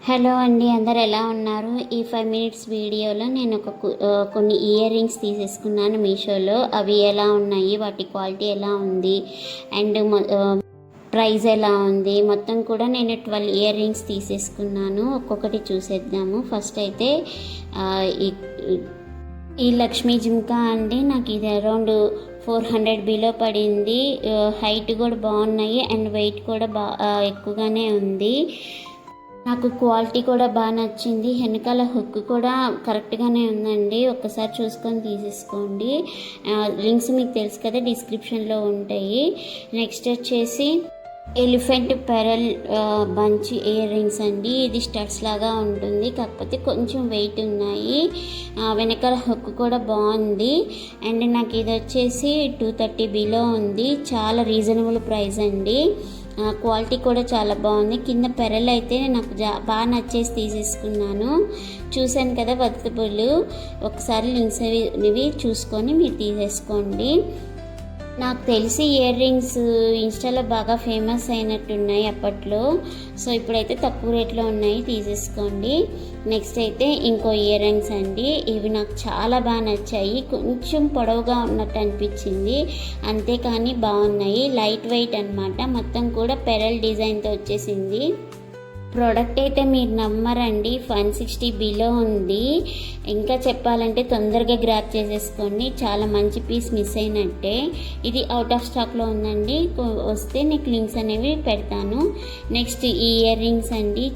Hello అండి, అందరు ఎలా ఉన్నారు? ఈ 5 మినిట్స్ వీడియోలో నేను కొన్ని ఇయర్ రింగ్స్ తీసేసుకున్నాను మీషోలో. అవి ఎలా ఉన్నాయి, వాటి క్వాలిటీ ఎలా ఉంది అండ్ ప్రైస్ ఎలా ఉంది మొత్తం కూడా నేను 12 ఇయర్ రింగ్స్ తీసేసుకున్నాను. ఒక్కొక్కటి చూసేద్దాము. ఫస్ట్ అయితే ఈ లక్ష్మీ జుమ్కా అండి. నాకు ఇది అరౌండ్ 400 బిలో పడింది. హైట్ కూడా బాగున్నాయి అండ్ వెయిట్ కూడా ఎక్కువగానే ఉంది. నాకు క్వాలిటీ కూడా బాగా నచ్చింది. వెనకాల హుక్ కూడా కరెక్ట్గానే ఉందండి. ఒక్కసారి చూసుకొని తీసేసుకోండి. లింక్స్ మీకు తెలుసు కదా, డిస్క్రిప్షన్లో ఉంటాయి. నెక్స్ట్ వచ్చేసి elephant pearl bunch ear rings అండి. ఇది స్టడ్స్ లాగా ఉంటుంది, కాకపోతే కొంచెం వెయిట్ ఉన్నాయి. వెనకాల హుక్ కూడా బాగుంది. అండ్ నాకు ఇది వచ్చేసి 230 బిలో ఉంది. చాలా రీజనబుల్ ప్రైస్ అండి. క్వాలిటీ కూడా చాలా బాగుంది. కింద పెరల్ అయితే నాకు బాగా నచ్చేసి తీసేసుకున్నాను. చూశాను కదా వర్తబుల్. ఒకసారి లింక్స్ ఇవి చూసుకొని మీరు తీసేసుకోండి. నాకు తెలిసి ఇయర్ రింగ్స్ ఇన్స్టాలో బాగా ఫేమస్ అయినట్టున్నాయి అప్పట్లో. సో ఇప్పుడైతే తక్కువ రేట్లో ఉన్నాయి, తీసేసుకోండి. నెక్స్ట్ అయితే ఇంకో ఇయర్ రింగ్స్ అండి. ఇవి నాకు చాలా బాగా నచ్చాయి. కొంచెం పొడవుగా ఉన్నట్టు అనిపించింది, అంతేకాని బాగున్నాయి. లైట్ వెయిట్ అనమాట. మొత్తం కూడా పెరల్ డిజైన్తో వచ్చేసింది. ప్రోడక్ట్ అయితే మీరు నమ్మరండి, 160 బిలో ఉంది. ఇంకా చెప్పాలంటే తొందరగా గ్రాప్ చేసేసుకోండి. చాలా మంచి పీస్ మిస్ అయినట్టే. ఇది అవుట్ ఆఫ్ స్టాక్లో ఉందండి. వస్తే నీకు లింక్స్ అనేవి పెడతాను. నెక్స్ట్ ఈ ఇయర్ రింగ్స్ అండి,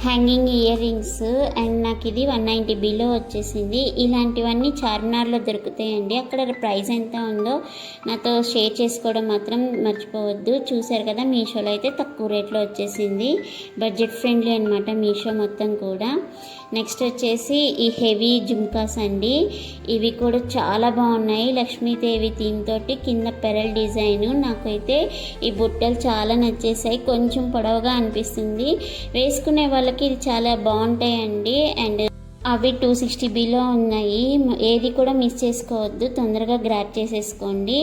హ్యాంగింగ్ ఇయర్ రింగ్స్. అండ్ నాకు ఇది 190 బిలో వచ్చేసింది. ఇలాంటివన్నీ చార్మినార్లో దొరుకుతాయండి. అక్కడ ప్రైస్ ఎంత ఉందో నాతో షేర్ చేసుకోవడం మాత్రం మర్చిపోవద్దు. చూసారు కదా, మీషోలో అయితే తక్కువ రేట్లో వచ్చేసింది. బడ్జెట్ ఫ్రెండ్లీ అనమాట మీషో మొత్తం కూడా. నెక్స్ట్ వచ్చేసి ఈ హెవీ జుమ్కాస్ అండి. ఇవి కూడా చాలా బాగున్నాయి. లక్ష్మీదేవి థీమ్ తోటి కింద పెరల్ డిజైన్. నాకైతే ఈ బుట్టలు చాలా నచ్చేసాయి. కొంచెం పొడవుగా అనిపిస్తుంది. వేసుకునే వాళ్ళకి ఇది చాలా బాగుంటాయండి. అండ్ అవి 260 బిలో ఉన్నాయి. ఏది కూడా మిస్ చేసుకోవద్దు, తొందరగా గ్రాప్ చేసేసుకోండి.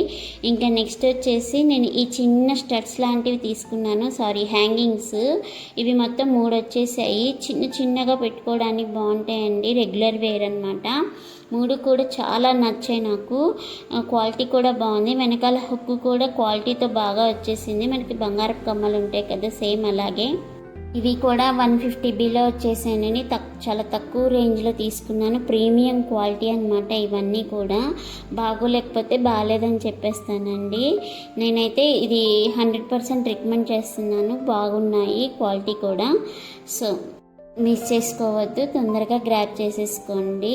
ఇంకా నెక్స్ట్ వచ్చేసి నేను ఈ చిన్న స్టడ్స్ లాంటివి తీసుకున్నాను. హ్యాంగింగ్స్. ఇవి మొత్తం 3 వచ్చేసాయి. చిన్నగా పెట్టుకోవడానికి బాగుంటాయండి, రెగ్యులర్ వేర్ అనమాట. 3 కూడా చాలా నచ్చాయి నాకు. క్వాలిటీ కూడా బాగుంది. వెనకాల హుక్ కూడా క్వాలిటీతో బాగా వచ్చేసింది. మనకి బంగారపు కమ్మలు ఉంటాయి కదా, సేమ్ అలాగే. ఇవి కూడా 150 బిలో వచ్చేసానని చాలా తక్కువ రేంజ్లో తీసుకున్నాను. ప్రీమియం క్వాలిటీ అనమాట. ఇవన్నీ కూడా బాగోలేకపోతే బాగాలేదని చెప్పేస్తానండి. నేనైతే ఇది 100% రికమెండ్ చేస్తున్నాను. బాగున్నాయి క్వాలిటీ కూడా. సో మిస్ చేసుకోవద్దు, తొందరగా గ్రాప్ చేసేసుకోండి.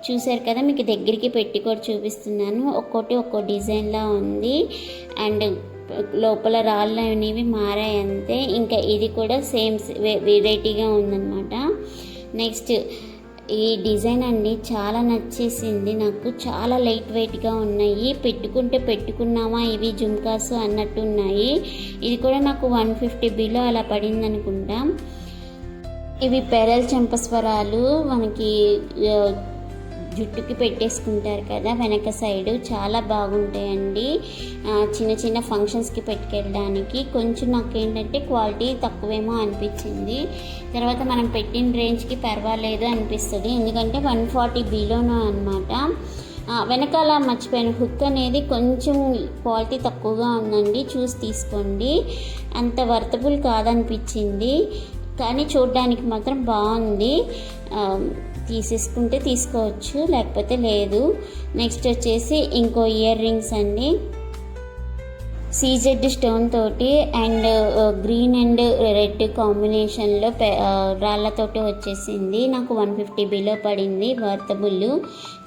చూసారు కదా, మీకు దగ్గరికి పెట్టి కూడా చూపిస్తున్నాను. ఒక్కో డిజైన్లా ఉంది. అండ్ లోపల రాళ్ళు అనేవి మారాయి అంతే. ఇంకా ఇది కూడా సేమ్ వెరైటీగా ఉందన్నమాట. నెక్స్ట్ ఈ డిజైన్ అండి చాలా నచ్చేసింది నాకు. చాలా లైట్ వెయిట్గా ఉన్నాయి. పెట్టుకున్నామా ఇవి జుమ్కాస్ అన్నట్టు ఉన్నాయి. ఇది కూడా నాకు 150 బిలో అలా పడింది అనుకుంటా. ఇవి పెరల్ చెంపస్వరాలు మనకి జుట్టుకి పెట్టేసుకుంటారు కదా వెనక సైడు, చాలా బాగుంటాయండి. చిన్న ఫంక్షన్స్కి పెట్టుకెళ్ళడానికి. కొంచెం నాకు ఏంటంటే క్వాలిటీ తక్కువేమో అనిపించింది. తర్వాత మనం పెట్టిన రేంజ్కి పర్వాలేదు అనిపిస్తుంది, ఎందుకంటే 140 బిలోనో అనమాట. వెనకాల మర్చిపోయిన హుక్ అనేది కొంచెం క్వాలిటీ తక్కువగా ఉందండి, చూసి తీసుకోండి. అంత వర్తబుల్ కాదనిపించింది, కానీ చూడడానికి మాత్రం బాగుంది. తీసేసుకుంటే తీసుకోవచ్చు, లేకపోతే లేదు. నెక్స్ట్ వచ్చేసి ఇంకో ఇయర్ రింగ్స్ అండి. CZ స్టోన్ తోటి అండ్ గ్రీన్ అండ్ రెడ్ కాంబినేషన్లో రాళ్ళతోటి వచ్చేసింది. నాకు 150 బిలో పడింది. వర్తబుల్,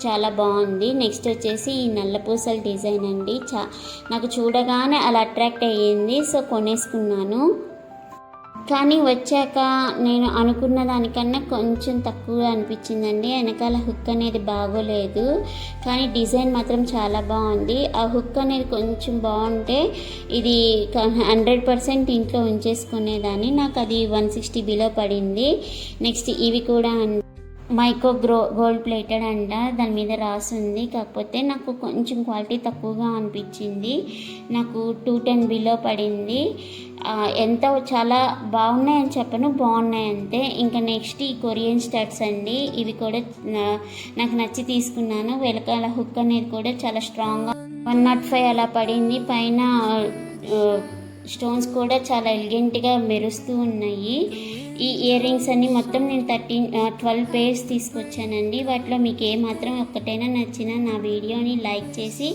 చాలా బాగుంది. నెక్స్ట్ వచ్చేసి ఈ నల్లపూసల డిజైన్ అండి. నాకు చూడగానే అలా అట్రాక్ట్ అయ్యింది, సో కొనేసుకున్నాను. కానీ వచ్చాక నేను అనుకున్న దానికన్నా కొంచెం తక్కువ అనిపించిందండి. వెనకాల హుక్ అనేది బాగోలేదు, కానీ డిజైన్ మాత్రం చాలా బాగుంది. ఆ హుక్ అనేది కొంచెం బాగుంటే ఇది 100% ఇంట్లో ఉంచేసుకునేదాన్ని. నాకు అది 160 బిలో పడింది. నెక్స్ట్ ఇవి కూడా మైక్రో గోల్డ్ ప్లేటెడ్ అంట, దాని మీద రాసింది. కాకపోతే నాకు కొంచెం క్వాలిటీ తక్కువగా అనిపించింది. నాకు 210 బిలో పడింది. ఎంత చాలా బాగున్నాయని చెప్పను, బాగున్నాయి అంతే. ఇంకా నెక్స్ట్ ఈ కొరియన్ స్టడ్స్ అండి. ఇవి కూడా నాకు నచ్చి తీసుకున్నాను. వెనకాల హుక్ అనేది కూడా చాలా స్ట్రాంగ్గా 105 అలా పడింది. పైన స్టోన్స్ కూడా చాలా ఎలిగెంట్గా మెరుస్తూ ఉన్నాయి. ఈ ఇయర్ రింగ్స్ అన్నీ మొత్తం నేను 12 పేర్స్ తీసుకొచ్చానండి. వాటిలో మీకు ఏమాత్రం ఒక్కటైనా నచ్చినా నా వీడియోని లైక్ చేసి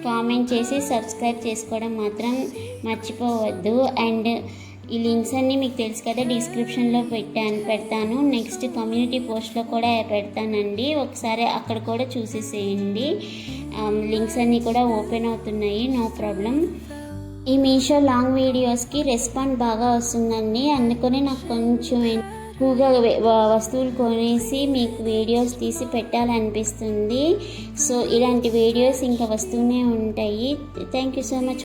కామెంట్ చేసి సబ్స్క్రైబ్ చేసుకోవడం మాత్రం మర్చిపోవద్దు. అండ్ ఈ లింక్స్ అన్నీ మీకు తెలుసు కదా, డిస్క్రిప్షన్లో పెడతాను. నెక్స్ట్ కమ్యూనిటీ పోస్ట్లో కూడా పెడతానండి, ఒకసారి అక్కడ కూడా చూసేసేయండి. లింక్స్ అన్నీ కూడా ఓపెన్ అవుతున్నాయి, నో ప్రాబ్లం. ఈ మీషో లాంగ్ వీడియోస్కి రెస్పాండ్ బాగా వస్తుందండి, అందుకని నాకు కొంచెం ఎక్కువగా వస్తువులు కొనేసి మీకు వీడియోస్ తీసి పెట్టాలనిపిస్తుంది. సో ఇలాంటి వీడియోస్ ఇంకా వస్తూనే ఉంటాయి. Thank you so much.